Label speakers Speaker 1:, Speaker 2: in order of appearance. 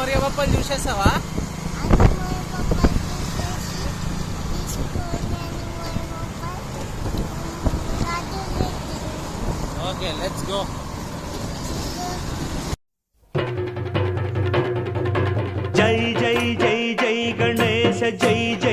Speaker 1: మోరియా పప్పని చూసేస్తావా? Okay, let's go.
Speaker 2: జై జై జై జై గణేశ జై జై